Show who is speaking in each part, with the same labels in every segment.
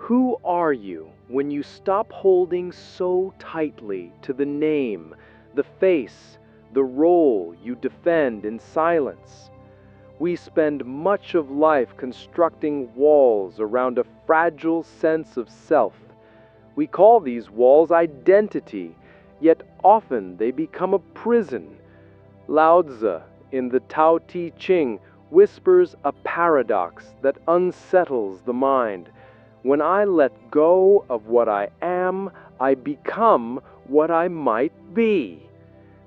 Speaker 1: Who are you when you stop holding so tightly to the name, the face, the role you defend in silence? We spend much of life constructing walls around a fragile sense of self. We call these walls identity, yet often they become a prison. Lao Tzu, in the Tao Te Ching, whispers a paradox that unsettles the mind. When I let go of what I am, I become what I might be.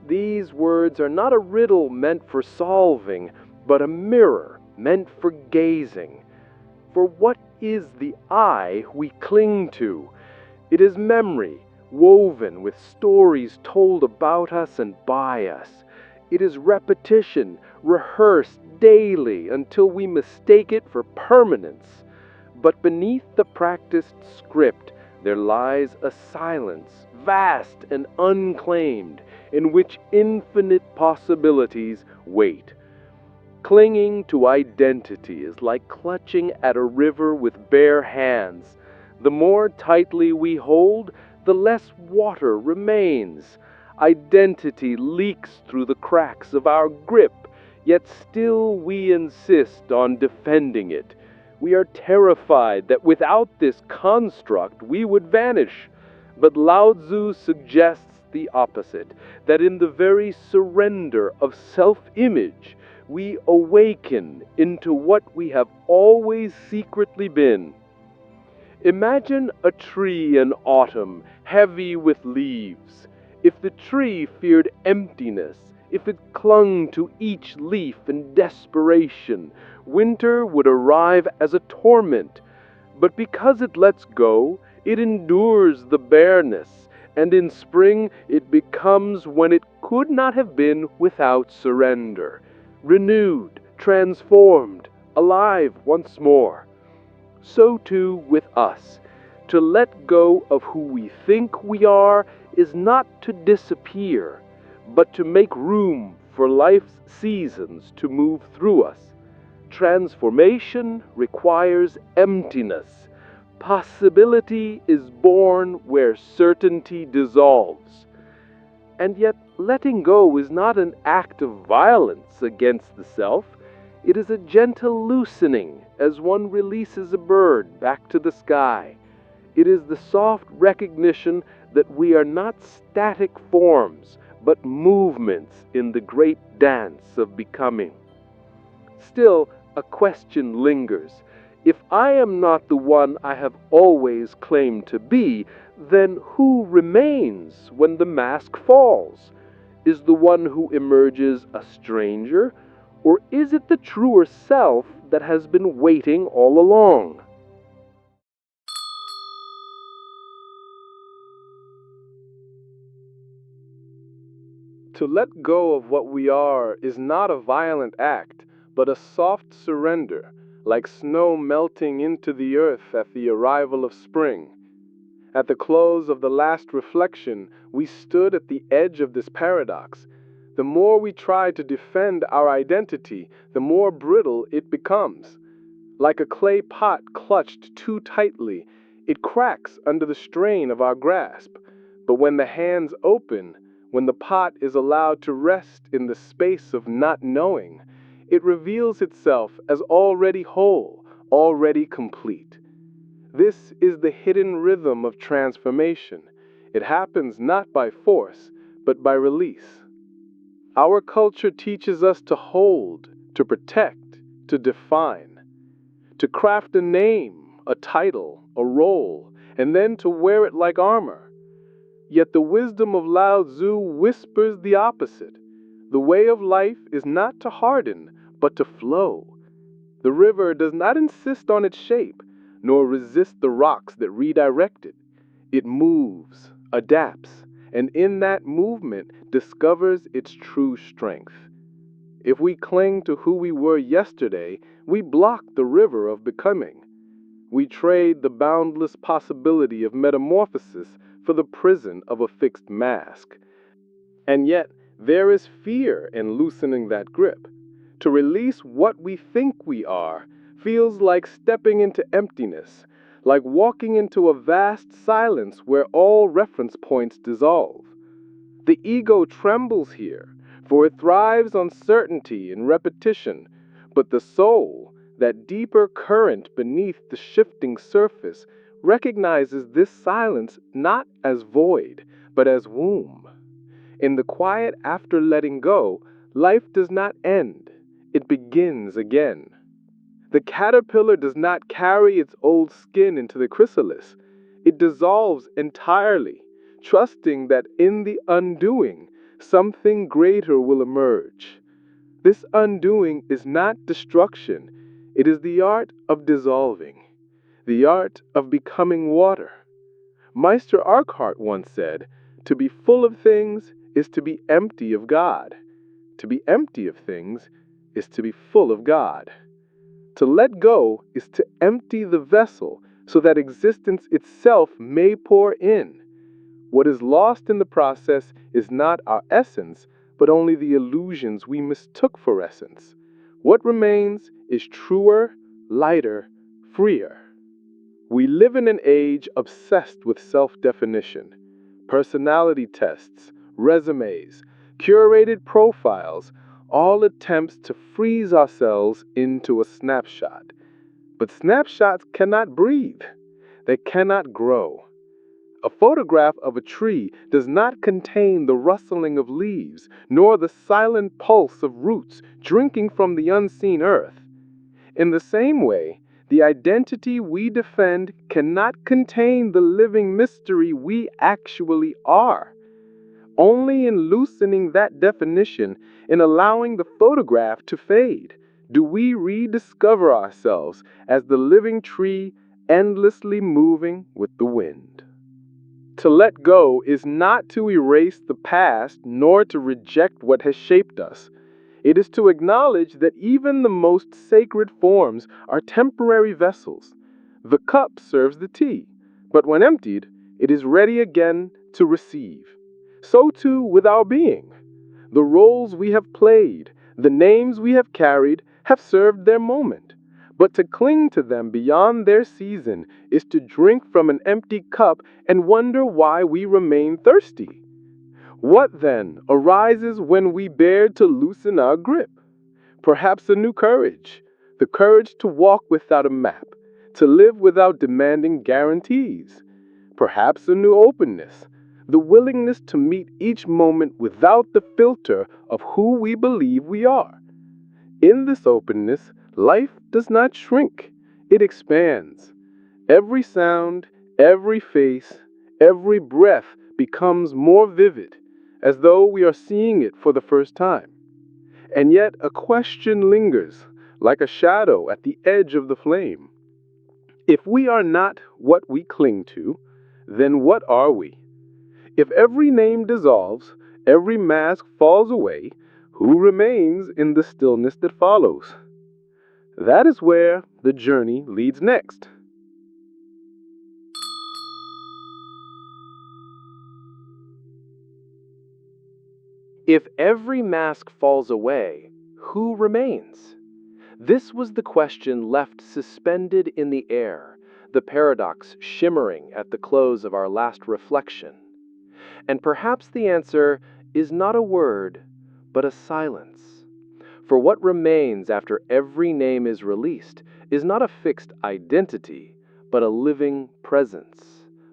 Speaker 1: These words are not a riddle meant for solving, but a mirror meant for gazing. For what is the I we cling to? It is memory, woven with stories told about us and by us. It is repetition, rehearsed daily until we mistake it for permanence. But beneath the practiced script, there lies a silence, vast and unclaimed, in which infinite possibilities wait. Clinging to identity is like clutching at a river with bare hands. The more tightly we hold, the less water remains. Identity leaks through the cracks of our grip, yet still we insist on defending it. We are terrified that without this construct we would vanish. But Lao Tzu suggests the opposite, that in the very surrender of self-image, we awaken into what we have always secretly been. Imagine a tree in autumn, heavy with leaves. If the tree feared emptiness, if it clung to each leaf in desperation, winter would arrive as a torment. But because it lets go, it endures the bareness, and in spring it becomes when it could not have been without surrender, renewed, transformed, alive once more. So too with us. To let go of who we think we are is not to disappear, but to make room for life's seasons to move through us. Transformation requires emptiness. Possibility is born where certainty dissolves. And yet, letting go is not an act of violence against the self. It is a gentle loosening as one releases a bird back to the sky. It is the soft recognition that we are not static forms, but movements in the great dance of becoming. Still, a question lingers. If I am not the one I have always claimed to be, then who remains when the mask falls? Is the one who emerges a stranger, or is it the truer self that has been waiting all along? To let go of what we are is not a violent act, but a soft surrender, like snow melting into the earth at the arrival of spring. At the close of the last reflection, we stood at the edge of this paradox. The more we try to defend our identity, the more brittle it becomes. Like a clay pot clutched too tightly, it cracks under the strain of our grasp. But when the hands open, when the pot is allowed to rest in the space of not knowing, it reveals itself as already whole, already complete. This is the hidden rhythm of transformation. It happens not by force, but by release. Our culture teaches us to hold, to protect, to define, to craft a name, a title, a role, and then to wear it like armor. Yet the wisdom of Lao Tzu whispers the opposite. The way of life is not to harden, but to flow. The river does not insist on its shape, nor resist the rocks that redirect it. It moves, adapts, and in that movement discovers its true strength. If we cling to who we were yesterday, we block the river of becoming. We trade the boundless possibility of metamorphosis for the prison of a fixed mask. And yet, there is fear in loosening that grip. To release what we think we are feels like stepping into emptiness, like walking into a vast silence where all reference points dissolve. The ego trembles here, for it thrives on certainty and repetition, but the soul, that deeper current beneath the shifting surface, recognizes this silence not as void, but as womb. In the quiet after letting go, life does not end, it begins again. The caterpillar does not carry its old skin into the chrysalis. It dissolves entirely, trusting that in the undoing, something greater will emerge. This undoing is not destruction, it is the art of dissolving, the art of becoming water. Meister Arkhart once said, "To be full of things is to be empty of God. To be empty of things is to be full of God." To let go is to empty the vessel so that existence itself may pour in. What is lost in the process is not our essence, but only the illusions we mistook for essence. What remains is truer, lighter, freer. We live in an age obsessed with self-definition. Personality tests, resumes, curated profiles, all attempts to freeze ourselves into a snapshot. But snapshots cannot breathe. They cannot grow. A photograph of a tree does not contain the rustling of leaves, nor the silent pulse of roots drinking from the unseen earth. In the same way, the identity we defend cannot contain the living mystery we actually are. Only in loosening that definition, in allowing the photograph to fade, do we rediscover ourselves as the living tree endlessly moving with the wind. To let go is not to erase the past nor to reject what has shaped us. It is to acknowledge that even the most sacred forms are temporary vessels. The cup serves the tea, but when emptied, it is ready again to receive. So too with our being. The roles we have played, the names we have carried, have served their moment. But to cling to them beyond their season is to drink from an empty cup and wonder why we remain thirsty. What then arises when we dare to loosen our grip? Perhaps a new courage, the courage to walk without a map, to live without demanding guarantees. Perhaps a new openness, the willingness to meet each moment without the filter of who we believe we are. In this openness, life does not shrink, it expands. Every sound, every face, every breath becomes more vivid, as though we are seeing it for the first time. And yet a question lingers, like a shadow at the edge of the flame. If we are not what we cling to, then what are we? If every name dissolves, every mask falls away, who remains in the stillness that follows? That is where the journey leads next. If every mask falls away, who remains? This was the question left suspended in the air, the paradox shimmering at the close of our last reflection. And perhaps the answer is not a word, but a silence. For what remains after every name is released is not a fixed identity, but a living presence,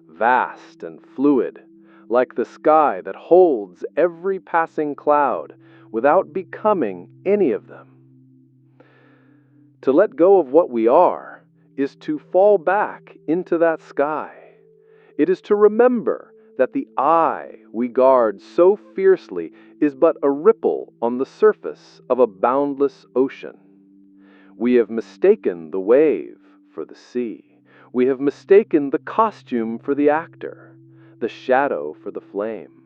Speaker 1: vast and fluid, like the sky that holds every passing cloud without becoming any of them. To let go of what we are is to fall back into that sky. It is to remember that the I we guard so fiercely is but a ripple on the surface of a boundless ocean. We have mistaken the wave for the sea. We have mistaken the costume for the actor, the shadow for the flame.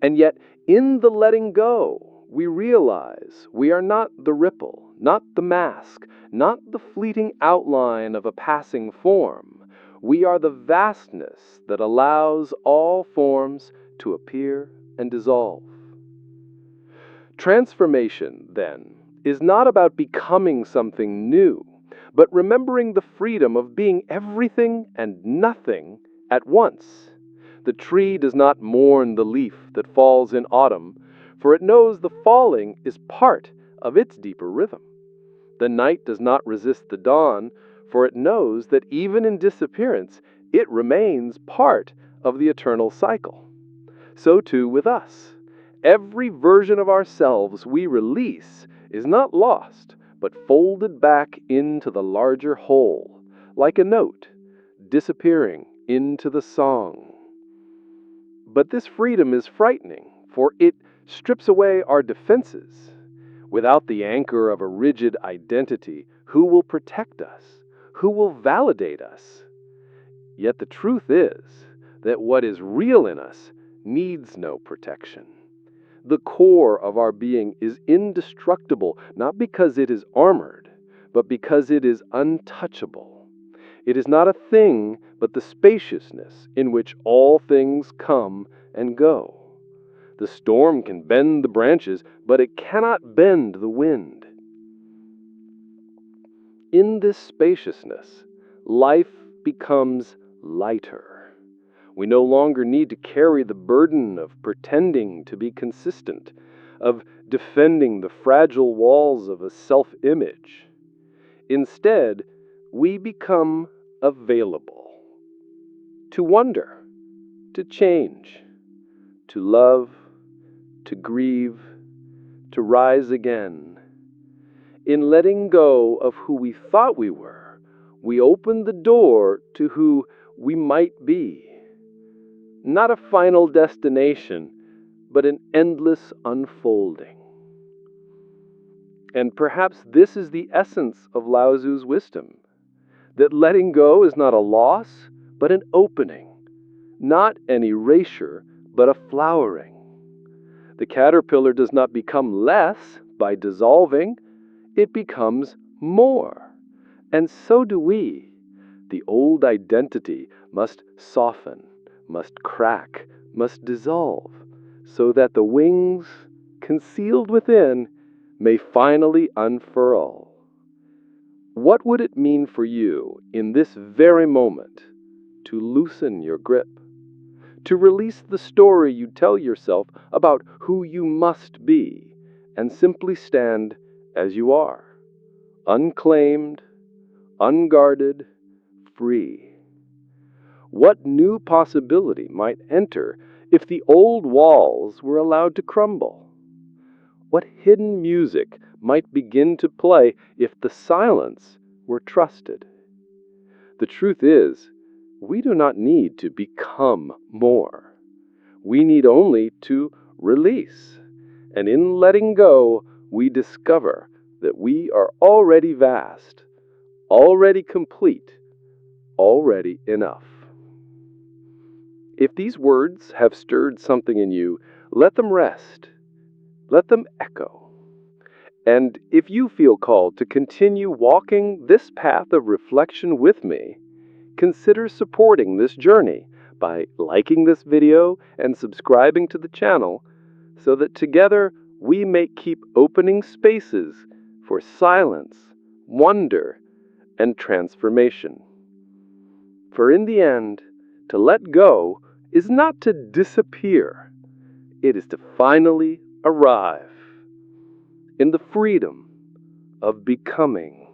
Speaker 1: And yet, in the letting go, we realize we are not the ripple, not the mask, not the fleeting outline of a passing form. We are the vastness that allows all forms to appear and dissolve. Transformation, then, is not about becoming something new, but remembering the freedom of being everything and nothing at once. The tree does not mourn the leaf that falls in autumn, for it knows the falling is part of its deeper rhythm. The night does not resist the dawn, for it knows that even in disappearance, it remains part of the eternal cycle. So too with us. Every version of ourselves we release is not lost, but folded back into the larger whole, like a note disappearing into the song. But this freedom is frightening, for it strips away our defenses. Without the anchor of a rigid identity, who will protect us? Who will validate us? Yet the truth is that what is real in us needs no protection. The core of our being is indestructible, not because it is armored, but because it is untouchable. It is not a thing, but the spaciousness in which all things come and go. The storm can bend the branches, but it cannot bend the wind. In this spaciousness, life becomes lighter. We no longer need to carry the burden of pretending to be consistent, of defending the fragile walls of a self-image. Instead, we become available to wonder, to change, to love, to grieve, to rise again. In letting go of who we thought we were, we open the door to who we might be. Not a final destination, but an endless unfolding. And perhaps this is the essence of Lao Tzu's wisdom, that letting go is not a loss, but an opening, not an erasure, but a flowering. The caterpillar does not become less by dissolving, it becomes more. And so do we. The old identity must soften, must crack, must dissolve, so that the wings, concealed within, may finally unfurl. What would it mean for you in this very moment to loosen your grip? To release the story you tell yourself about who you must be, and simply stand as you are, unclaimed, unguarded, free. What new possibility might enter if the old walls were allowed to crumble? What hidden music might begin to play if the silence were trusted? The truth is, we do not need to become more. We need only to release. And in letting go, we discover that we are already vast, already complete, already enough. If these words have stirred something in you, let them rest. Let them echo. And if you feel called to continue walking this path of reflection with me, consider supporting this journey by liking this video and subscribing to the channel so that together we may keep opening spaces for silence, wonder, and transformation. For in the end, to let go is not to disappear. It is to finally arrive in the freedom of becoming.